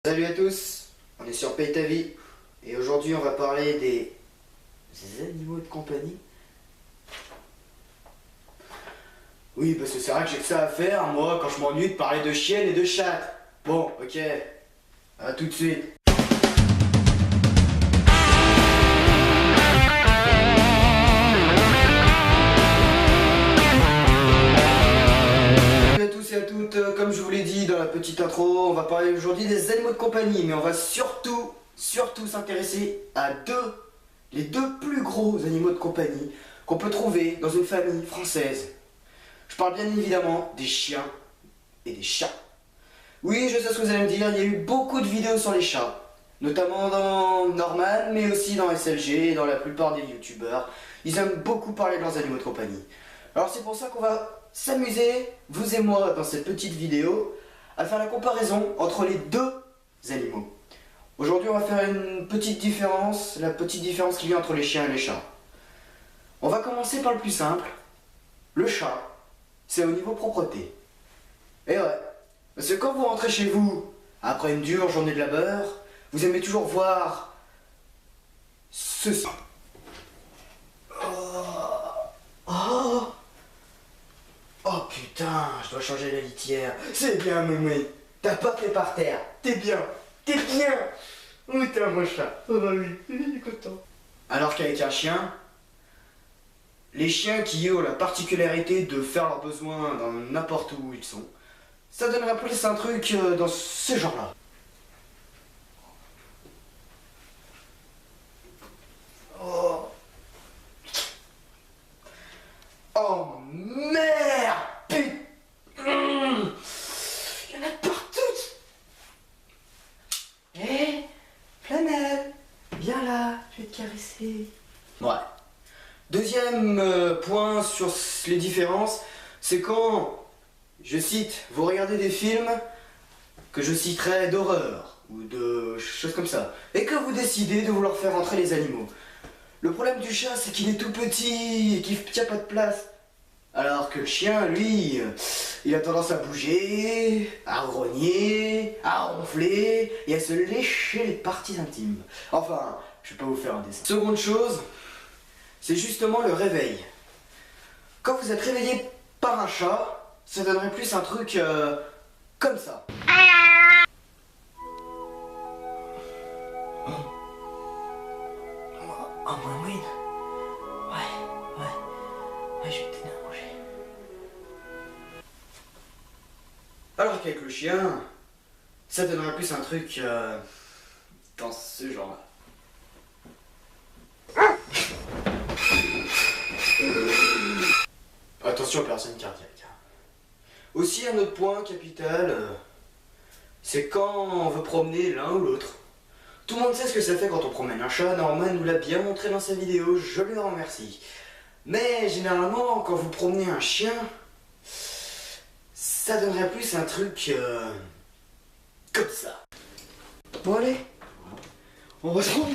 Salut à tous, on est sur Paye ta vie et aujourd'hui on va parler des animaux de compagnie. Oui, parce que c'est vrai que j'ai que ça à faire, moi, quand je m'ennuie de parler de chiennes et de chattes. Bon, ok, à tout de suite. Salut à tous et à toutes, comme je vous l'ai dit dans la petite intro, on va parler aujourd'hui des animaux de compagnie, mais on va surtout s'intéresser à les deux plus gros animaux de compagnie qu'on peut trouver dans une famille française. Je parle bien évidemment des chiens et des chats. Oui, je sais ce que vous allez me dire, il y a eu beaucoup de vidéos sur les chats, notamment dans Norman, mais aussi dans SLG et dans la plupart des youtubeurs. Ils aiment beaucoup parler de leurs animaux de compagnie. Alors c'est pour ça qu'on va s'amuser, vous et moi, dans cette petite vidéo, à faire la comparaison entre les deux animaux. Aujourd'hui, on va faire une petite différence, la petite différence qu'il y a entre les chiens et les chats. On va commencer par le plus simple. Le chat, c'est au niveau propreté. Et ouais, parce que quand vous rentrez chez vous, après une dure journée de labeur, vous aimez toujours voir ceci. Oh putain, je dois changer la litière. C'est bien, Moumouin. T'as pas fait par terre. T'es bien. T'es bien. Oh putain, mon chat. Oh bah oui, il est content. Alors qu'avec un chien, les chiens qui ont la particularité de faire leurs besoins dans n'importe où ils sont, ça donnerait plus un truc dans ce genre-là. Oh. Oh merde. Putain. Il y en a partout. Hé, Flanelle, viens là, je vais te caresser. Ouais. Deuxième point sur les différences, c'est quand, je cite, vous regardez des films que je citerai d'horreur ou de choses comme ça, et que vous décidez de vouloir faire entrer les animaux. Le problème du chat, c'est qu'il est tout petit et qu'il n'y a pas de place. Alors que le chien, lui, il a tendance à bouger, à grogner, à ronfler et à se lécher les parties intimes. Enfin, je vais pas vous faire un dessin. Seconde chose, c'est justement le réveil. Quand vous êtes réveillé par un chat, ça donnerait plus un truc comme ça. Oh, Moumouin. Ouais, je vais te donner à manger. Alors qu'avec le chien, ça donnerait plus un truc dans ce genre-là. Attention, personne cardiaque. Aussi, un autre point capital, c'est quand on veut promener l'un ou l'autre. Tout le monde sait ce que ça fait quand on promène un chat. Norman nous l'a bien montré dans sa vidéo, je lui en remercie. Mais généralement, quand vous promenez un chien, ça donnerait plus un truc comme ça. Bon allez, on retrouve.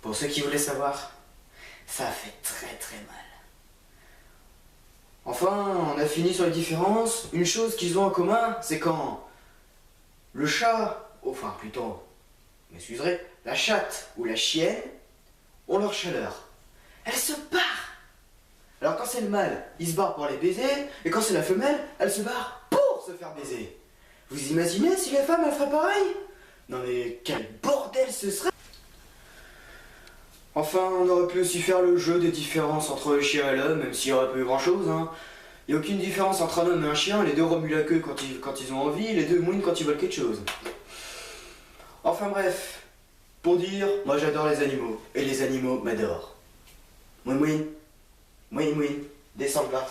Pour ceux qui voulaient savoir, ça fait très mal. Enfin, on a fini sur les différences. Une chose qu'ils ont en commun, c'est quand le chat, enfin plutôt, vous m'excuserez, la chatte ou la chienne ont leur chaleur. Elle se barre. Alors quand c'est le mâle, il se barre pour les baiser, et quand c'est la femelle, elle se barre pour se faire baiser. Vous imaginez si les femmes elles feraient pareil? Non mais quel bordel ce serait! Enfin, on aurait pu aussi faire le jeu des différences entre le chien et l'homme, même s'il n'y aurait pas eu grand chose, hein. Il n'y a aucune différence entre un homme et un chien, les deux remuent la queue quand ils ont envie, les deux mouinent quand ils veulent quelque chose. Enfin bref, pour dire, moi j'adore les animaux, et les animaux m'adorent. Moumouin, Moumouin, descends de là.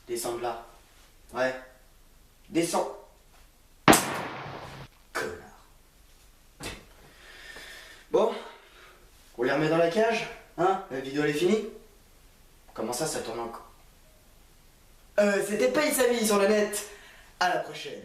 Descends de là. Ouais. Descends. Connard. Bon, on les remet dans la cage, hein? La vidéo elle est finie? Comment ça tourne encore? C'était Paye sa vie sur le net. À la prochaine.